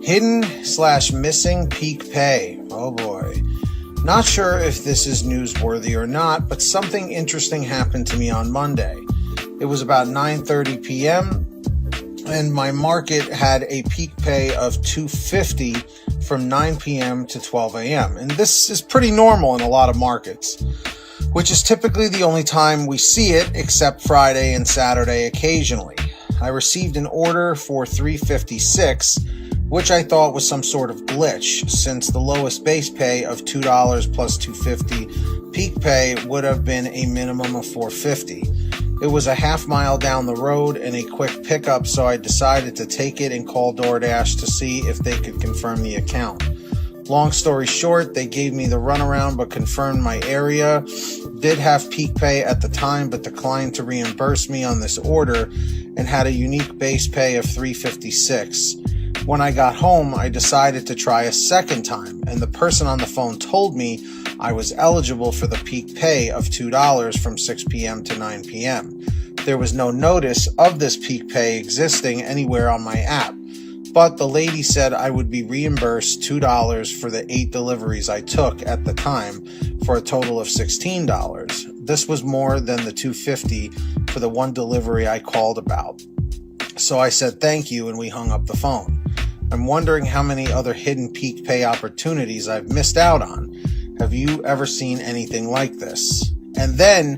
Hidden/missing peak pay. Oh boy. Not sure if this is newsworthy or not, but something interesting happened to me on Monday. It was about 9:30 p.m. and my market had a peak pay of $250 from 9 p.m. to 12 a.m. And this is pretty normal in a lot of markets, which is typically the only time we see it, except Friday and Saturday occasionally. I received an order for $356, which I thought was some sort of glitch, since the lowest base pay of $2 plus $250 peak pay would have been a minimum of $450. It was a half mile down the road and a quick pickup, so I decided to take it and call DoorDash to see if they could confirm the account. Long story short, they gave me the runaround but confirmed my area did have peak pay at the time, but declined to reimburse me on this order and had a unique base pay of $356. When I got home, I decided to try a second time, and the person on the phone told me I was eligible for the peak pay of $2 from 6 p.m. to 9 p.m. There was no notice of this peak pay existing anywhere on my app, but the lady said I would be reimbursed $2 for the 8 deliveries I took at the time, for a total of $16. This was more than the $250 for the one delivery I called about. So I said thank you, and we hung up the phone. I'm wondering how many other hidden peak pay opportunities I've missed out on. Have you ever seen anything like this? And then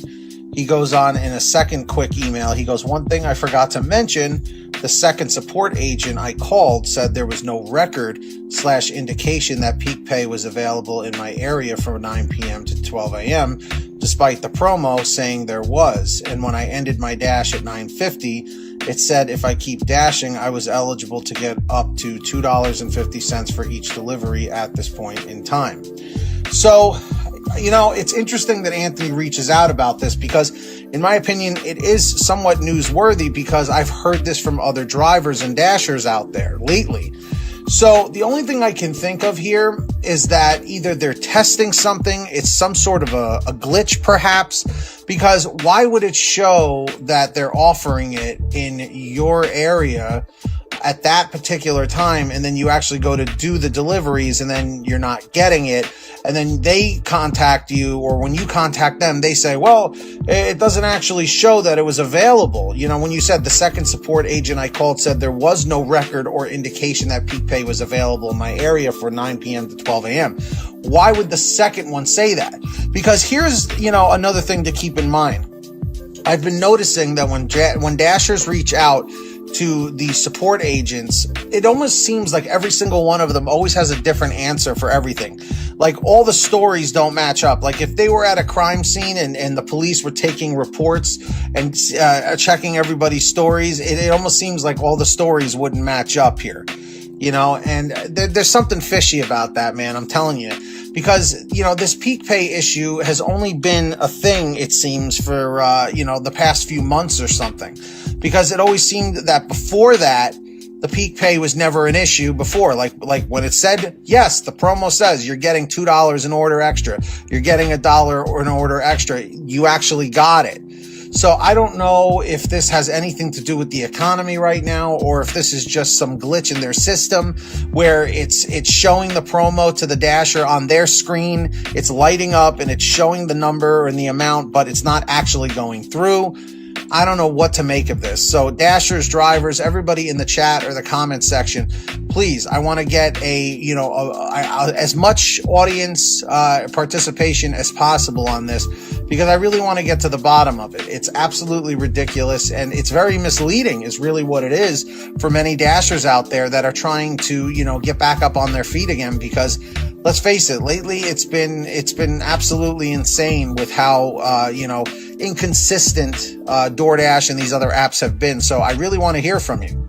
he goes on in a second quick email. He goes, one thing I forgot to mention, the second support agent I called said there was no record/indication that peak pay was available in my area from 9 p.m. to 12 a.m., despite the promo saying there was. And when I ended my dash at 9:50, it said if I keep dashing, I was eligible to get up to $2.50 for each delivery at this point in time. So, it's interesting that Anthony reaches out about this because, in my opinion, it is somewhat newsworthy because I've heard this from other drivers and dashers out there lately. So the only thing I can think of here is that either they're testing something, it's some sort of a glitch perhaps, because why would it show that they're offering it in your area at that particular time, and then you actually go to do the deliveries and then you're not getting it, and then they contact you, or when you contact them, they say, well, it doesn't actually show that it was available. When you said the second support agent I called said there was no record or indication that peak pay was available in my area for 9 p.m. to 12 a.m. Why would the second one say that? Because here's, another thing to keep in mind. I've been noticing that when dashers reach out to the support agents, it almost seems like every single one of them always has a different answer for everything. Like, all the stories don't match up. Like, if they were at a crime scene and the police were taking reports and checking everybody's stories, it almost seems like all the stories wouldn't match up here. And there's something fishy about that, man. I'm telling you, because, this peak pay issue has only been a thing, it seems, for, the past few months or something, because it always seemed that before that, the peak pay was never an issue before. Like when it said, yes, the promo says you're getting $2 an order extra, you're getting $1 or an order extra, you actually got it. So I don't know if this has anything to do with the economy right now, or if this is just some glitch in their system where it's showing the promo to the dasher on their screen, it's lighting up and it's showing the number and the amount, but it's not actually going through. I don't know what to make of this. So dashers, drivers, everybody in the chat or the comment section, please, I want to get as much audience participation as possible on this, because I really want to get to the bottom of it. It's absolutely ridiculous, and it's very misleading is really what it is for many dashers out there that are trying to, get back up on their feet again, because let's face it, lately it's been absolutely insane with how, inconsistent DoorDash and these other apps have been. So I really want to hear from you.